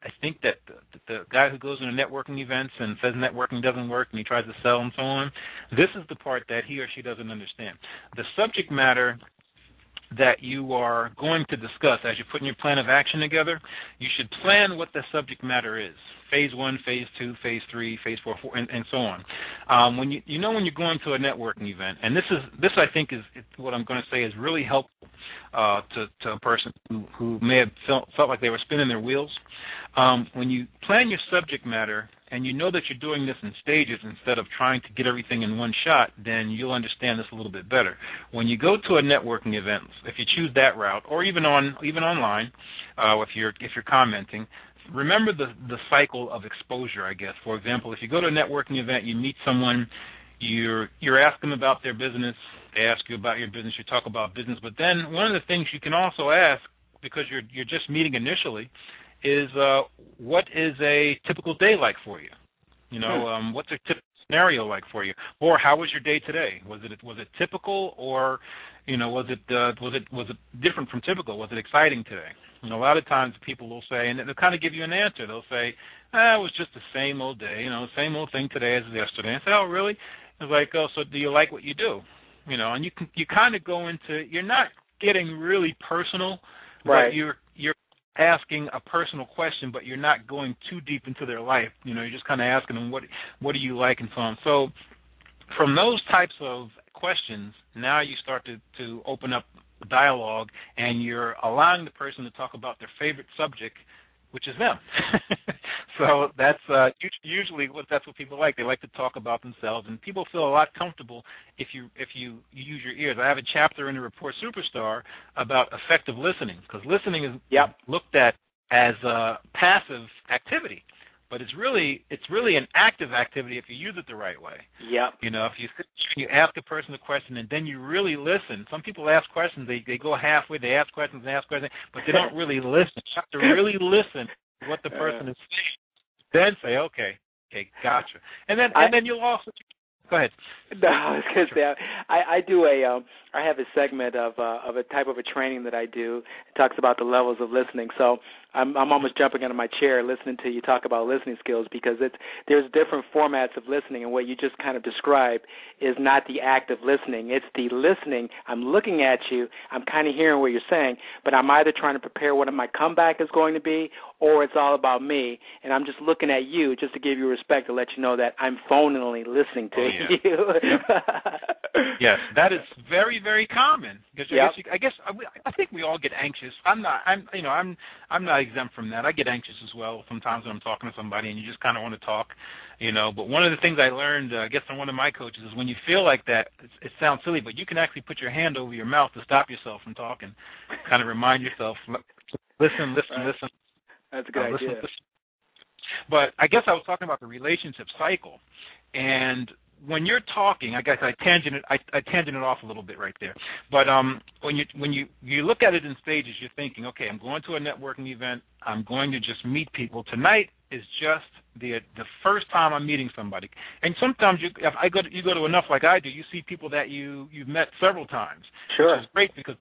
I think that the guy who goes into networking events and says networking doesn't work and he tries to sell and so on, this is the part that he or she doesn't understand. The subject matter that you are going to discuss as you're putting your plan of action together, you should plan what the subject matter is. Phase 1, Phase 2, Phase 3, Phase 4, and so on. When when you're going to a networking event, and this I think is what I'm going to say is really helpful to a person who may have felt like they were spinning their wheels. When you plan your subject matter, and you know that you're doing this in stages instead of trying to get everything in one shot, then you'll understand this a little bit better. When you go to a networking event, if you choose that route, or even online, if you're commenting, remember the cycle of exposure, I guess. For example, if you go to a networking event, you meet someone, you're asking them about their business, they ask you about your business, you talk about business, but then one of the things you can also ask, because you're just meeting initially, is what is a typical day like for you? What's a typical scenario like for you? Or how was your day today? Was it typical, or was it different from typical? Was it exciting today? A lot of times people will say, and they'll kind of give you an answer. They'll say, it was just the same old day, same old thing today as yesterday. And I say, oh, really? It's like, oh, so do you like what you do? And you kind of go into, you're not getting really personal, right. But you're asking a personal question, but you're not going too deep into their life. You're just kind of asking them, what do you like, and so on. So from those types of questions, now you start to open up dialogue, and you're allowing the person to talk about their favorite subject, which is them. So that's usually that's what people like. They like to talk about themselves, and people feel a lot comfortable if you use your ears. I have a chapter in the Report Superstar about effective listening, because listening is looked at as a passive activity, but it's really an active activity if you use it the right way. Yep. If you ask a person a question and then you really listen. Some people ask questions, they go halfway, they ask questions, but they don't really listen. You have to really listen to what the person is saying. Then say, okay, gotcha. And then you'll also go ahead. No, I was going to say, I do I have a segment of a type of a training that I do. It talks about the levels of listening. So I'm almost jumping out of my chair listening to you talk about listening skills, because there's different formats of listening, and what you just kind of described is not the act of listening. It's the listening. I'm looking at you. I'm kind of hearing what you're saying, but I'm either trying to prepare what my comeback is going to be, or it's all about me, and I'm just looking at you just to give you respect, to let you know that I'm phonally listening to you. Yes, that is very, very common. Because I think we all get anxious. I'm not exempt from that. I get anxious as well sometimes when I'm talking to somebody, and you just kind of want to talk, But one of the things I learned, I guess, from one of my coaches is when you feel like that, it sounds silly, but you can actually put your hand over your mouth to stop yourself from talking. Kind of remind yourself, listen. That's a good idea. Listen. But I guess I was talking about the relationship cycle, and when you're talking, I guess I tangented off a little bit right there. But when you look at it in stages, you're thinking, okay, I'm going to a networking event. I'm going to just meet people. Tonight is just the first time I'm meeting somebody. And sometimes you go to enough like I do, you see people that you've met several times. Sure. Which is great, because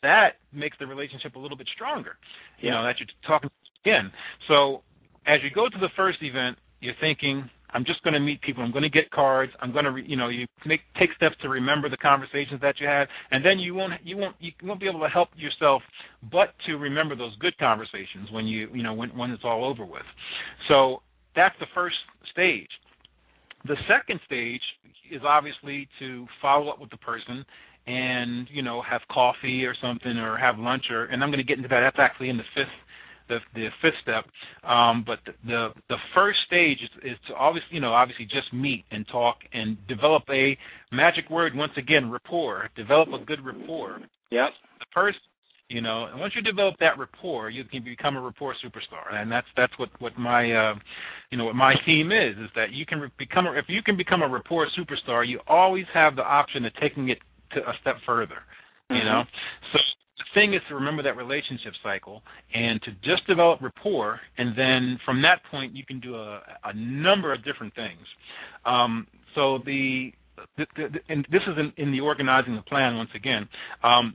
that makes the relationship a little bit stronger. That you're talking again. So as you go to the first event, you're thinking, I'm just going to meet people. I'm going to get cards. I'm going to, you take steps to remember the conversations that you had, and then you won't be able to help yourself but to remember those good conversations when when it's all over with. So that's the first stage. The second stage is obviously to follow up with the person and have coffee or something, or have lunch, and I'm going to get into that. That's actually in the fifth step. But the first stage is to obviously just meet and talk and develop a magic word, once again, rapport. Develop a good rapport. Yep. The first, once you develop that rapport, you can become a rapport superstar, and that's what my what my theme is that you can if you can become a rapport superstar, you always have the option of taking it to a step further. So the thing is to remember that relationship cycle and to just develop rapport, and then from that point you can do a number of different things. So and this is in the organizing the plan once again.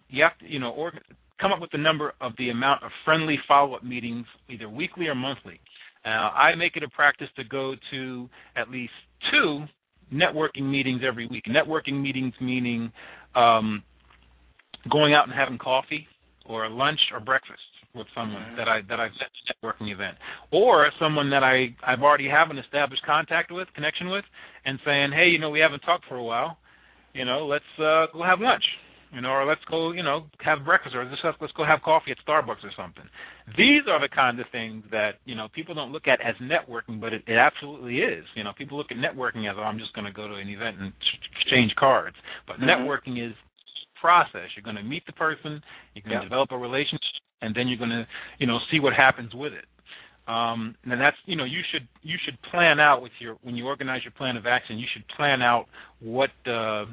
You have to come up with the amount of friendly follow-up meetings, either weekly or monthly. I make it a practice to go to at least 2 networking meetings every week. Networking meetings meaning going out and having coffee or lunch or breakfast with someone that I've set a networking event, or someone that I've already have an established connection with, and saying, hey, we haven't talked for a while, let's go have lunch, or let's go, have breakfast, or let's go have coffee at Starbucks or something. These are the kinds of things that, people don't look at as networking, but it absolutely is. People look at networking as, oh, I'm just going to go to an event and exchange cards. But networking is process. You're going to meet the person, you're going to develop a relationship, and then you're going to, see what happens with it. And that's, you should plan out when you organize your plan of action, you should plan out what, how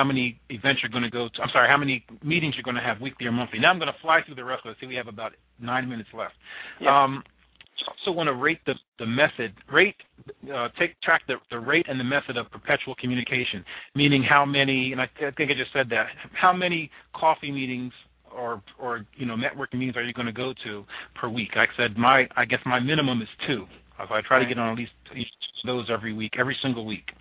many events you're going to go to. I'm sorry, how many meetings you're going to have weekly or monthly. Now I'm going to fly through the rest of it. See, we have about 9 minutes left. I also want to rate the method, take track the rate and the method of perpetual communication, meaning how many, and I think I just said that, how many coffee meetings or networking meetings are you going to go to per week? Like I said, I guess my minimum is 2. So I try to get on at least those every week, every single week.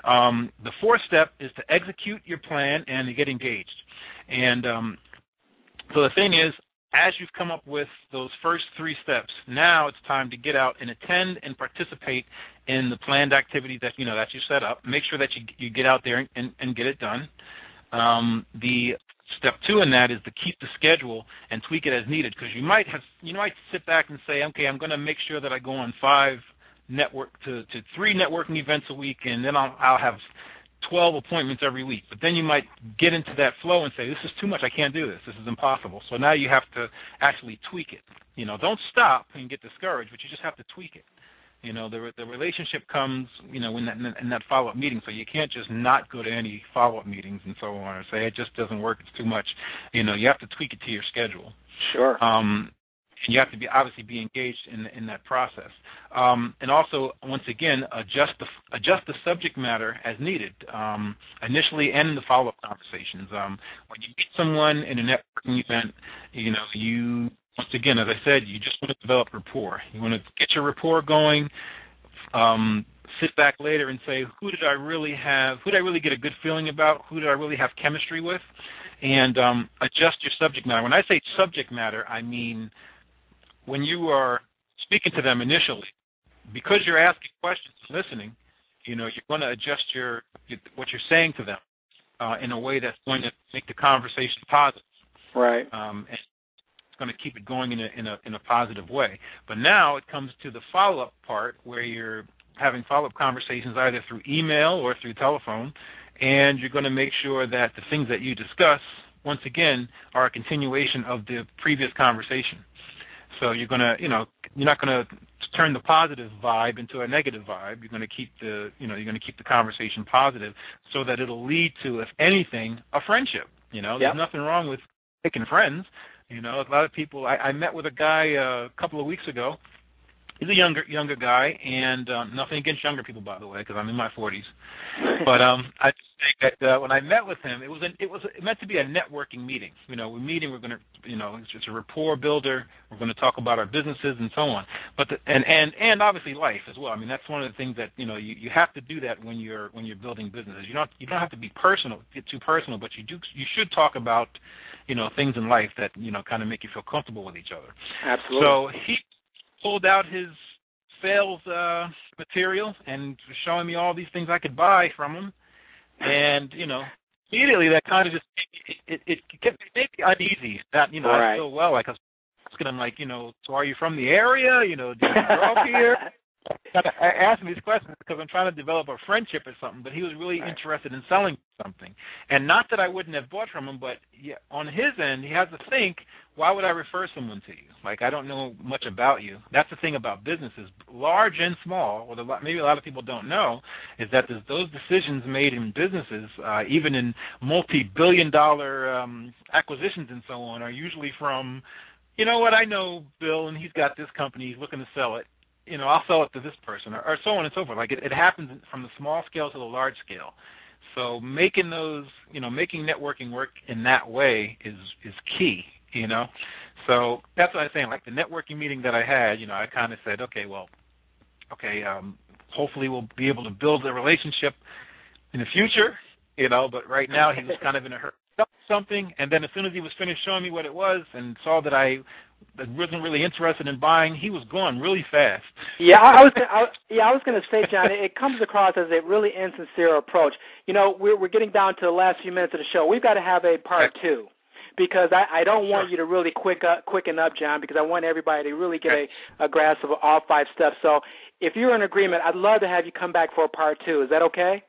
The fourth step is to execute your plan and to get engaged. And so the thing is, as you've come up with those first 3 steps, now it's time to get out and attend and participate in the planned activity that that you set up. Make sure that you get out there and get it done. The step 2 in that is to keep the schedule and tweak it as needed, because you might sit back and say, okay, I'm going to make sure that I go on 3 networking events a week, and then I'll have 12 appointments every week. But then you might get into that flow and say, this is too much. I can't do this. This is impossible. So now you have to actually tweak it. Don't stop and get discouraged, but you just have to tweak it. The relationship comes, in that follow-up meeting. So you can't just not go to any follow-up meetings and so on, or say it just doesn't work, it's too much. You have to tweak it to your schedule. Sure. And you have to obviously be engaged in that process. And also, once again, adjust the subject matter as needed, initially and in the follow-up conversations. When you meet someone in a networking event, once again, as I said, you just want to develop rapport. You want to get your rapport going, sit back later and say, who did I really get a good feeling about? Who did I really have chemistry with? And adjust your subject matter. When I say subject matter, I mean when you are speaking to them initially, because you're asking questions and listening, you're going to adjust what you're saying to them in a way that's going to make the conversation positive. Right. And going to keep it going in a positive way. But now it comes to the follow-up part, where you're having follow-up conversations either through email or through telephone, and you're going to make sure that the things that you discuss, once again, are a continuation of the previous conversation. So you're going to, you're not going to turn the positive vibe into a negative vibe. You're going to keep the conversation positive, so that it'll lead to, if anything, a friendship. There's nothing wrong with making friends. A lot of people. I met with a guy a couple of weeks ago. He's a younger guy, and nothing against younger people, by the way, because I'm in my 40s. But I think that when I met with him, it was meant to be a networking meeting. We're meeting. We're going to, it's just a rapport builder. We're going to talk about our businesses and so on. But and obviously life as well. I mean, that's one of the things that you have to do that when you're building businesses. You don't have to be get too personal, but you should talk about things in life that kind of make you feel comfortable with each other. Absolutely. So he pulled out his sales material and was showing me all these things I could buy from him, and immediately that kind of just it made me uneasy. That right. I feel well, like I was asking him, like, so are you from the area? Did you grow up here? I asked him these questions because I'm trying to develop a friendship or something, but he was really interested in selling something. And not that I wouldn't have bought from him, but on his end, he has to think, why would I refer someone to you? Like, I don't know much about you. That's the thing about businesses, large and small, what maybe a lot of people don't know, is that those decisions made in businesses, even in multi-billion-dollar acquisitions and so on, are usually from, I know Bill, and he's got this company, he's looking to sell it. I'll sell it to this person, or so on and so forth. Like, it happens from the small scale to the large scale. So making making networking work in that way is key, So that's what I'm saying. Like the networking meeting that I had, I kind of said, hopefully we'll be able to build a relationship in the future, but right now he was kind of in a hurry something, and then as soon as he was finished showing me what it was and saw that I wasn't really interested in buying, he was gone really fast. Yeah, I was going to say, John, it comes across as a really insincere approach. You know, we're getting down to the last few minutes of the show. We've got to have a part two, because I don't want you to really quicken up, John, because I want everybody to really get a grasp of all 5 steps. So if you're in agreement, I'd love to have you come back for a part 2. Is that okay?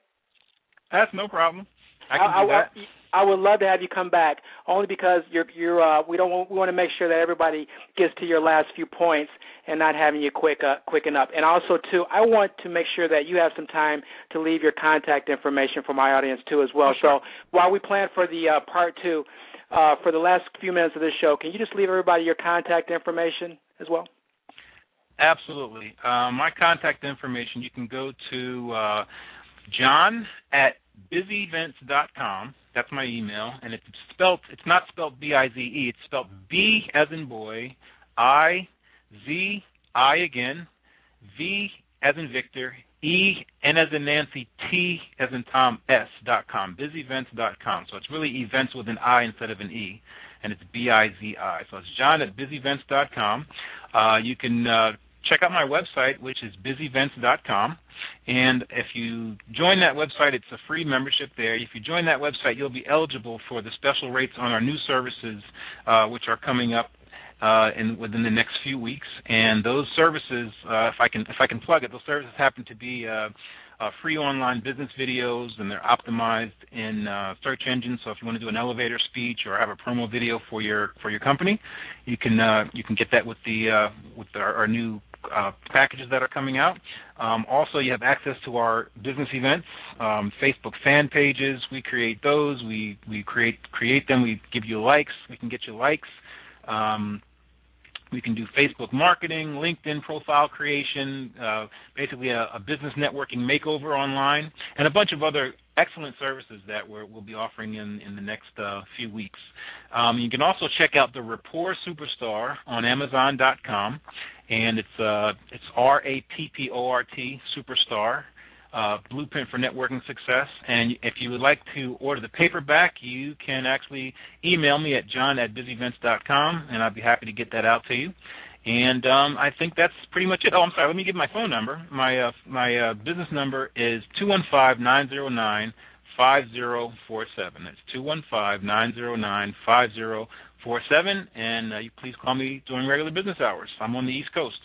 That's no problem. I can do that. I would love to have you come back, only because we want to make sure that everybody gets to your last few points and not having you quicken up. And also, too, I want to make sure that you have some time to leave your contact information for my audience, too, as well. Sure. So while we plan for the part 2, for the last few minutes of this show, can you just leave everybody your contact information as well? Absolutely. My contact information, you can go to John at busyevents.com. That's my email, and it's not spelled B-I-Z-E. It's spelled B as in boy, I, Z, I again, V as in Victor, E, N as in Nancy, T as in Tom, S.com, busyevents.com. So it's really events with an I instead of an E, and it's B-I-Z-I. So it's John at busyevents.com. You can check out my website, which is busyevents.com. And if you join that website, it's a free membership there. If you join that website, you'll be eligible for the special rates on our new services, which are coming up within the next few weeks. And those services, if I can plug it, those services happen to be free online business videos, and they're optimized in search engines. So if you want to do an elevator speech or have a promo video for your company, you can get that with our new packages that are coming out. Also, you have access to our business events, Facebook fan pages. We create those. We create them. We give you likes. We can get you likes. We can do Facebook marketing, LinkedIn profile creation, basically a business networking makeover online, and a bunch of other excellent services that we'll be offering in the next few weeks. You can also check out the Rapport Superstar on Amazon.com, and it's R-A-P-P-O-R-T Superstar. Blueprint for Networking Success. And if you would like to order the paperback, you can actually email me at john@busyevents.com, and I'd be happy to get that out to you. And I think that's pretty much it. Oh, I'm sorry. Let me give my phone number. My business number is 215-909-5047. That's 215-909-5047. And you please call me during regular business hours. I'm on the East Coast.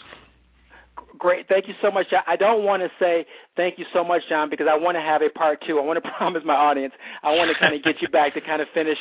Great. Thank you so much, John. I don't want to say thank you so much, John, because I want to have a part 2. I want to promise my audience. I want to kind of get you back to kind of finish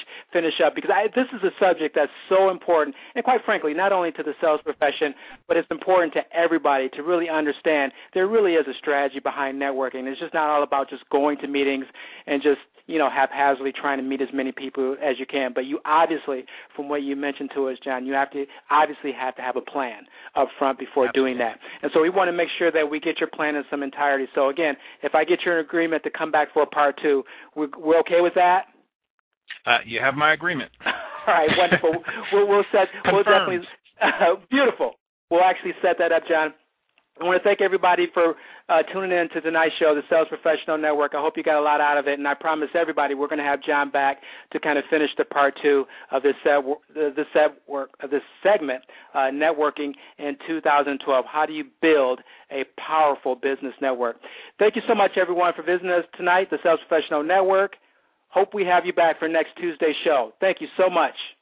up, because this is a subject that's so important, and quite frankly, not only to the sales profession, but it's important to everybody to really understand there really is a strategy behind networking. It's just not all about just going to meetings and just haphazardly trying to meet as many people as you can. But you obviously, from what you mentioned to us, John, you have to have a plan up front before doing that. And so we want to make sure that we get your plan in some entirety. So again, if I get your agreement to come back for a part 2, we're okay with that? You have my agreement. All right, wonderful. We'll definitely beautiful. We'll actually set that up, John. I want to thank everybody for tuning in to tonight's show, the Sales Professional Network. I hope you got a lot out of it, and I promise everybody we're going to have John back to kind of finish the part 2 of this segment, networking in 2012. How do you build a powerful business network? Thank you so much, everyone, for visiting us tonight, the Sales Professional Network. Hope we have you back for next Tuesday's show. Thank you so much.